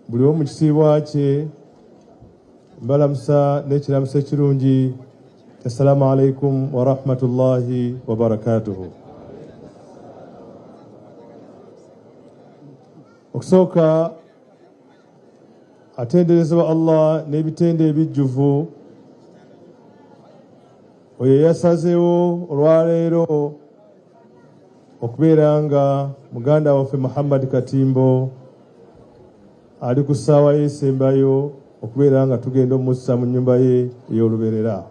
buli omu kitiibwa kye mbalamusa n'ekiramuso ekirungi. Assalamu alaikum wa rahmatullahi wa barakatuhu. Okusooka atenderezebwa Allah n'ebitende ebijjuvu oyo yasazeewo olwaleero okubeera nga muganda waffe Muhammad Katimbo ali ku ssaawa y'esembayo okubeera nga tugenda omussa mu nnyumba ye ey'oluberera.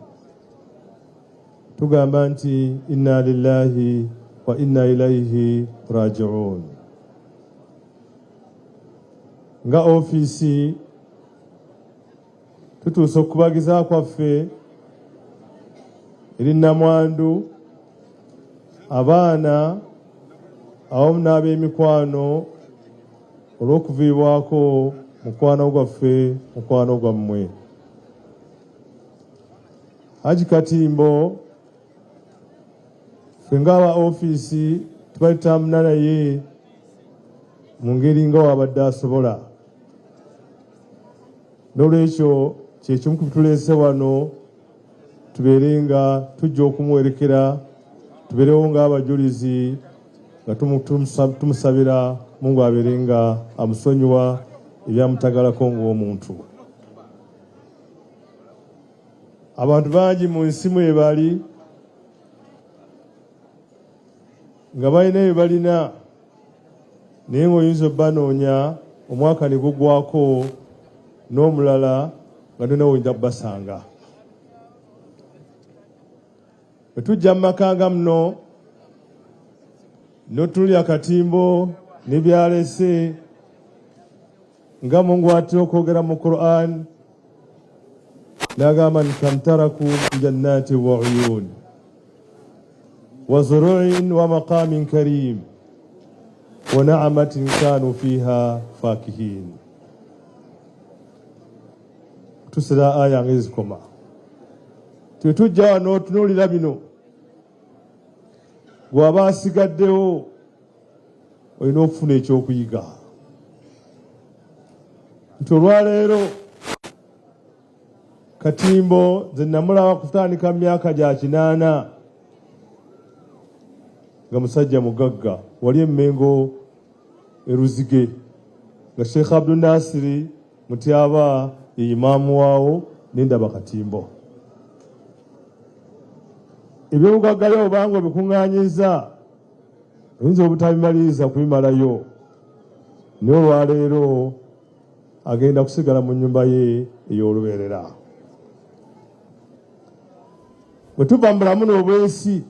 Tugamba nti inna lillahi wa inna ilaihi raji'un. Nga ofiisi tutuuse okubagiza kwaffe eri nnamwandu, abaana awamu n'ab'emikwano olw'okuviibwako mukwano gwaffe, mukwano gwammwe Haji Katimbo. Ffe ng'aba ofiisi tubalitambula naye mu ngeri nga wabadde asobola. N'olwekyo kyekimu ku bituleese wano, tubeere nga tujja okumuwerekera, tubeerewo ng'abajulizi nga tumusabira Mungu abeere nga amusonyiwa ebyamutagalako ng'omuntu. Abantu bangi mu nsi mwe bali nga balina bye balina, naye ng'oyinza obbanoonya omwaka ne gugwako n'omulala nga tolina woyinza kubasanga. Bwe tujja mu maka nga muno n'otunuulira Katimbo ne byalese, nga Mungu atera okwogera mu Qur'an n'agamba nti kam taraku jannati wa uyun wa zuru'in wa maqamin karim wa na'amatin kanu fiha fakihin. Tusira aya ngezikoma. Tujja wano otunuulira bino, bw'aba asigaddewo olina okufuna ekyokuyiga. Nti olwaleero Katimbo nze namulaba kutandika mu myaka gya 8 nga musajja mugagga, wali Emmengo Eruzige, nga Sheikh Abdul Nasiri Mutyaba ye imaamu waawo, n'endaba Katimbo. Ebyobugagga byo obanga obikuŋŋaanyiza oyinza obutabimaliriza kubimalayo, naye olwaleero agenda kusigala mu nnyumba ye ey'olubeerera. Bwe tuva mu bulamu n'obwesi,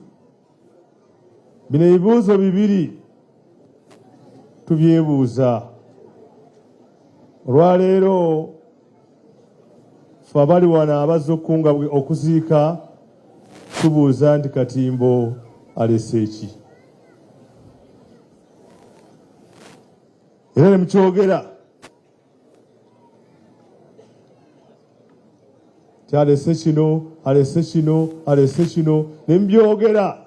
bino ebibuuzo bibiri tubyebuuza. Olwaleero ffe abali wano abazze okukunga okuziika tubuuza nti Katimbo alese ki? Era ne mukyogera ti alese kino, alese kino, alese kino, ne mubyogera.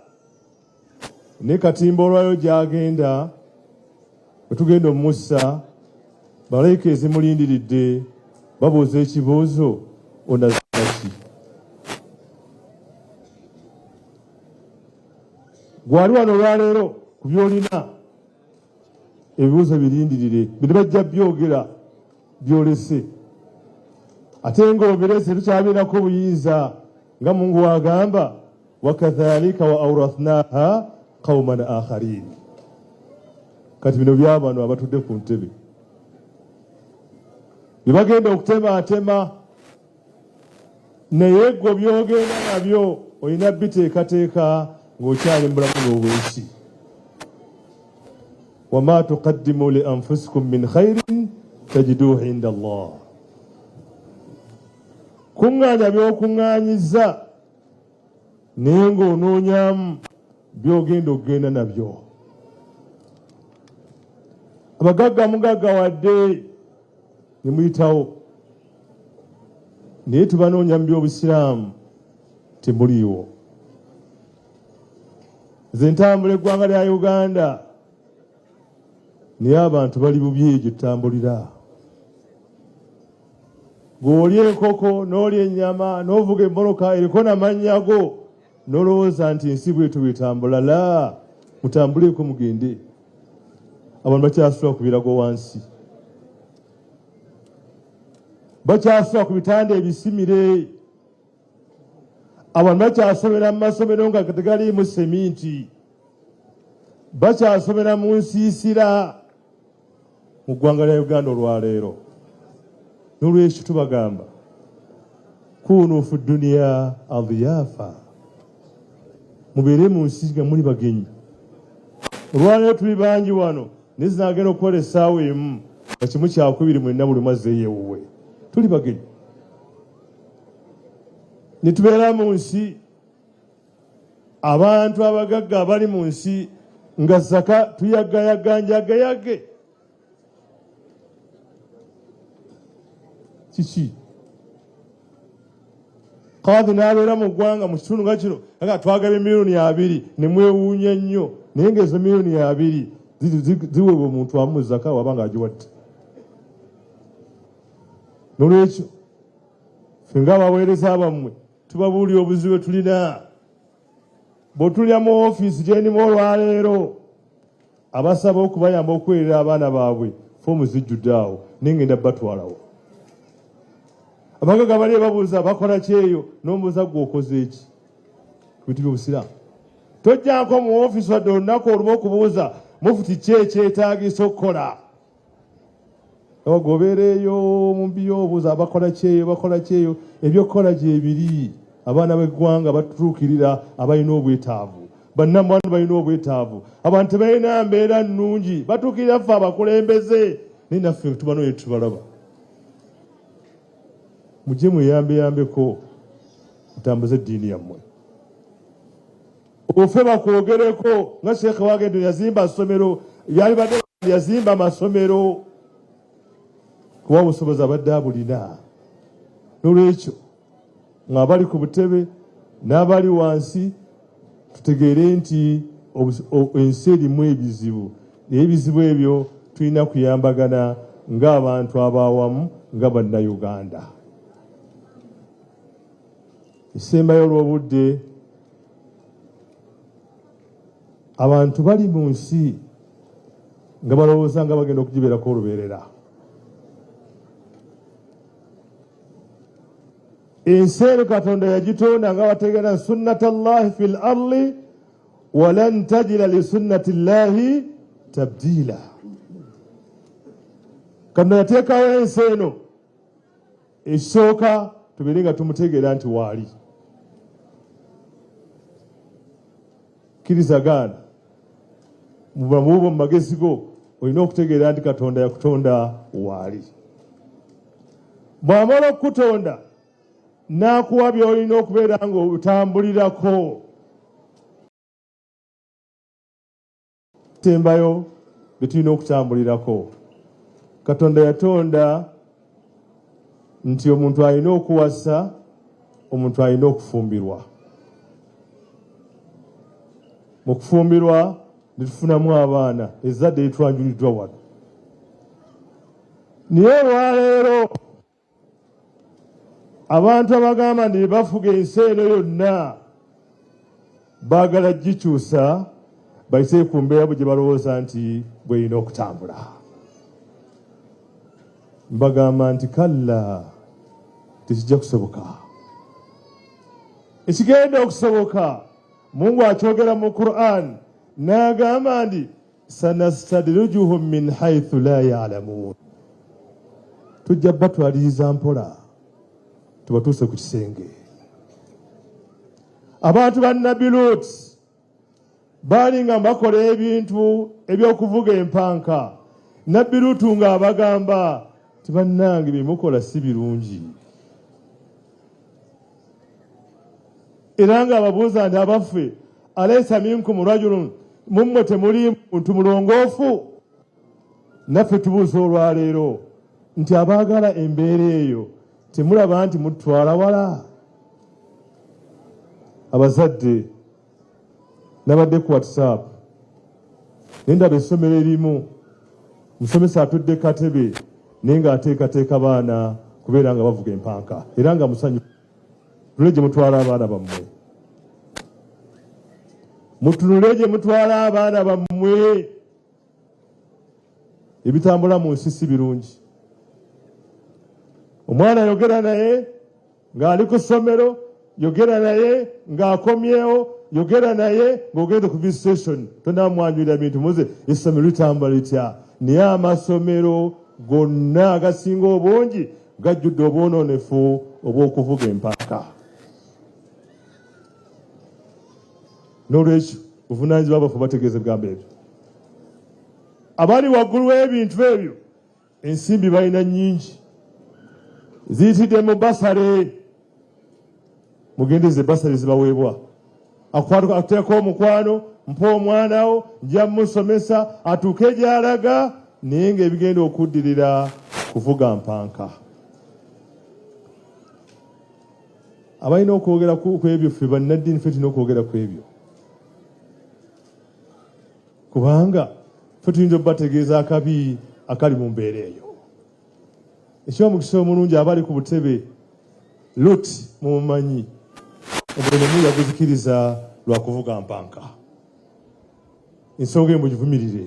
Ne Katimbo olwayo gy'agenda, bwe tugenda omussa, malayika ezimulindiridde babuuza ekibuuzo, onazaki? Gwali wano olwaleero ku byolina ebibuuzo birindirire, bino bajja byogera byolese. Ate ng'obirese tukyabirako obuyinza nga Mungu wagamba wakadhalika wa awrathnaha qauman akharin. Kati bino byabano abatudde ku ntebe bibagenda okutemaatema, naye gwe byogenda nabyo olina biteekateeka ng'okyali mu bulamu n'obwensi. wama tuqaddimu li anfusikum min khairin tajiduhu inda Allah. Kuŋŋaanya by'okuŋŋaanyiza naye ng'onoonyamu by'ogenda okugenda nabyo. Abagagga mugaggawadde ne muyitawo, naye tubanoonya mu by'obusiraamu temuliiwo. Nze ntambula eggwanga lya Uganda naye abantu bali bubi egyo tutambulira. G'olya enkoko n'olya ennyama n'ovuga emmoloka eriko n'amannya go n'olowooza nti ensi bw'etyo bw'etambula. La, mutambuleko mugende. Abantu bakyasula ku birago wansi, bakyasula ku bitanda ebisimire, abantu bakyasomera mu masomero nga tegaliimu seminti, bakyasomera mu nsiisira mu ggwanga lya Uganda olwaleero. N'olwekyo tubagamba kunu fi dduniya adhiyafa, mubeere mu nsi nga muli bagenyi. Olwaleero tuli bangi wano naye zinaagenda okukola essaawa emu nga kimu kyakubiri mwenna buli mwazzeeyo ewuwe. Tuli bagenyi ne tubeera mu nsi, abantu abagagga abali mu nsi nga zaka tuyagayaganje. Kiki Kadhi n'abeera mu ggwanga mu kitundu nga kino aga twagabye miliyoni 2 ne mwewuunya nnyo, naye ng'ezo miliyoni 2 ziweebwa omuntu amu zaka waba ng'agiwadde. N'olwekyo ffe ng'abaweereza bammwe tubabuulira obuzibu tulina. Bw'otulya mu ofiisi gye ndimu olwaleero, abasaba okubayamba okuweerera abaana baabwe foomu zijjudde awo, naye ngenda batwalawo. Abagagga bali babuuza bakola kyeyo, n'omubuuza gwe okoze eki? Ku bintu by'obusiraamu tojjanko mu ofiisi wadde olunaku olumu okubuuza mufuti ki ekyetaagisa okukola. Gobeereeyo mu mbiyo obuuza bakola kyeyo, ebyokukola gye biri. Abaana b'eggwanga batutuukirira abalina obwetaavu, bannamwandu balina obwetaavu, abantu tebalina mbeera nnungi, batuukirira ffe abakulembeze, naye naffe tubanooye tubalaba. Mujje mweyambeyambeko mutambuze eddiini yammwe. Ofe bakwogereko nga Sheekhe wagendo yazimba ssomero, yalibadde yazimba amasomero, kuba obusobozi abadde abulina. N'olwekyo ng'abali ku butebe n'abali wansi tutegeere nti ensi erimu ebizibu, naye ebizibu ebyo tulina kuyambagana ng'abantu ab'awamu nga bannayuganda. Esembayo olw'obudde, abantu bali mu nsi nga balowooza nga bagenda okugibeerako olubeerera. Ensi eno Katonda yagitonda nga bategeera sunnata llahi fil ardi walan tajida li sunnati llahi tabdiila. Katonda yateekawo ensi eno, ekisooka tubeere nga tumutegeera nti waali. Kirizagana mu bulamu bwo, mu magezi go, olina okutegeera nti Katonda yakutonda waali. Bw'amala okukutonda n'akuwa by'olina okubeera ng'otambulirako. Sembayo bye tulina okutambulirako. Katonda yatonda nti omuntu alina okuwasa, omuntu alina okufumbirwa. Mu kufumbirwa ne tufunamu abaana, ezzadde litwanjuliddwa wano. Naye olwaleero abantu abagamba nti bafuga ensi eno yonna baagala gikyusa bayise ku mbeera gye balowooza nti bw'erina okutambula. Mbagamba nti kalla, tekijja kusoboka. Ekigenda okusoboka, Mungu akyogera mu Qur'an n'agamba nti sanastadrijuhum min haythu la ya'lamun. Tujja batwaliriza mpola tubatuuse ku kisenge. Abantu ba Nabbi Lut baali nga bakola ebintu eby'okuvuga empanka. Nabbi Lut nga abagamba ti bannange bye mukola si birungi. Era nga ababuuza nti abaffe alaysa minkum rajulun, mummwe temuli muntu mulongoofu? Naffe tubuuza olwaleero nti abaagala embeera eyo temulaba nti mutwala wala? Abazadde nabadde ku WhatsApp naye ndaba essomero erimu musomesa atudde katebe naye ng'ateekateeka baana kubeera nga bavuga empanka era nga musanyu tulege mutwala abaana bammwe mutunulege mutwala abaana bammwe ebitambula mu nsi si birungi omwana yogera naye ng'ali ku ssomero yogera naye ng'akomyewo yogera naye ng'ogende ku visitation tonamwanjulira bintu muze essomero litambula litya naye amasomero gonna agasinga obungi gajjudde obwonoonefu obw'okuvuga empaka n'olwekyo buvunaanyizibwa bwaffe bategeeza ebigambo ebyo abali waggulu w'ebintu ebyo ensimbi balina nnyingi ziyitidde mu basale mugendeze basale zibaweebwa akuteeka omukwano mpa omwanawo nja musomesa atuuke gy'alaga naye ng'ebigenda okuddirira kuvuga mpanka abalina okwogera ku ebyo ffe bannaddiini ffe tulina okwogera ku ebyo kubanga ffe tuyinza okubategeeza akabi akali mu mbeera eyo eky'omukisa omulungi abali ku butebe Luti mumumanyi omulimu yaguzikiriza lwa kuvuga mpanka ensonga emugivumirire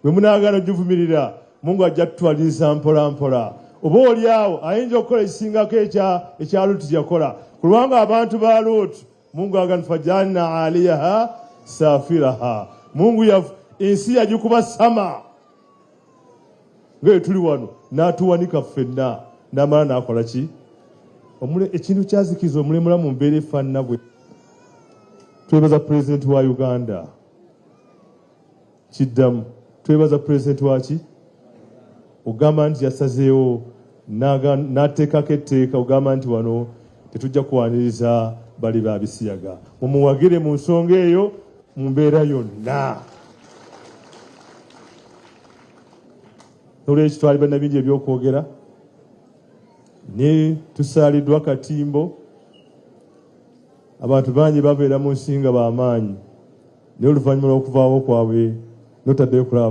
bwe munaagala ogivumirira Mungu ajja kutwaliriza mpola mpola oba oli awo ayinza okukola ekisingako ekya Luti kyakola kulwanga abantu ba Luti Mungu agamba fajalna aliyaha safiraha Mungu ensi yagikuba sama ngaye tuli wano n'atuwanika ffenna n'amala n'akola ki ekintu kyazikiza omulemula mu mbeera efaanana bwe twebaza pulezidenti wa Uganda kiddamu twebaza pulezidenti waki ogamba nti yasazeewo n'ateekako etteeka ogamba nti wano tetujja kuwaniriza bali ba bisiyaga mumuwagire mu nsonga eyo mu mbeera yonna olwekyo twali balina bingi ebyokwogera ne tusaaliddwa katimbo abantu bangi babeera mu nsi nga b'amaanyi naye oluvannyuma lw'okuvaawo kwabwe notaddeyo kulaba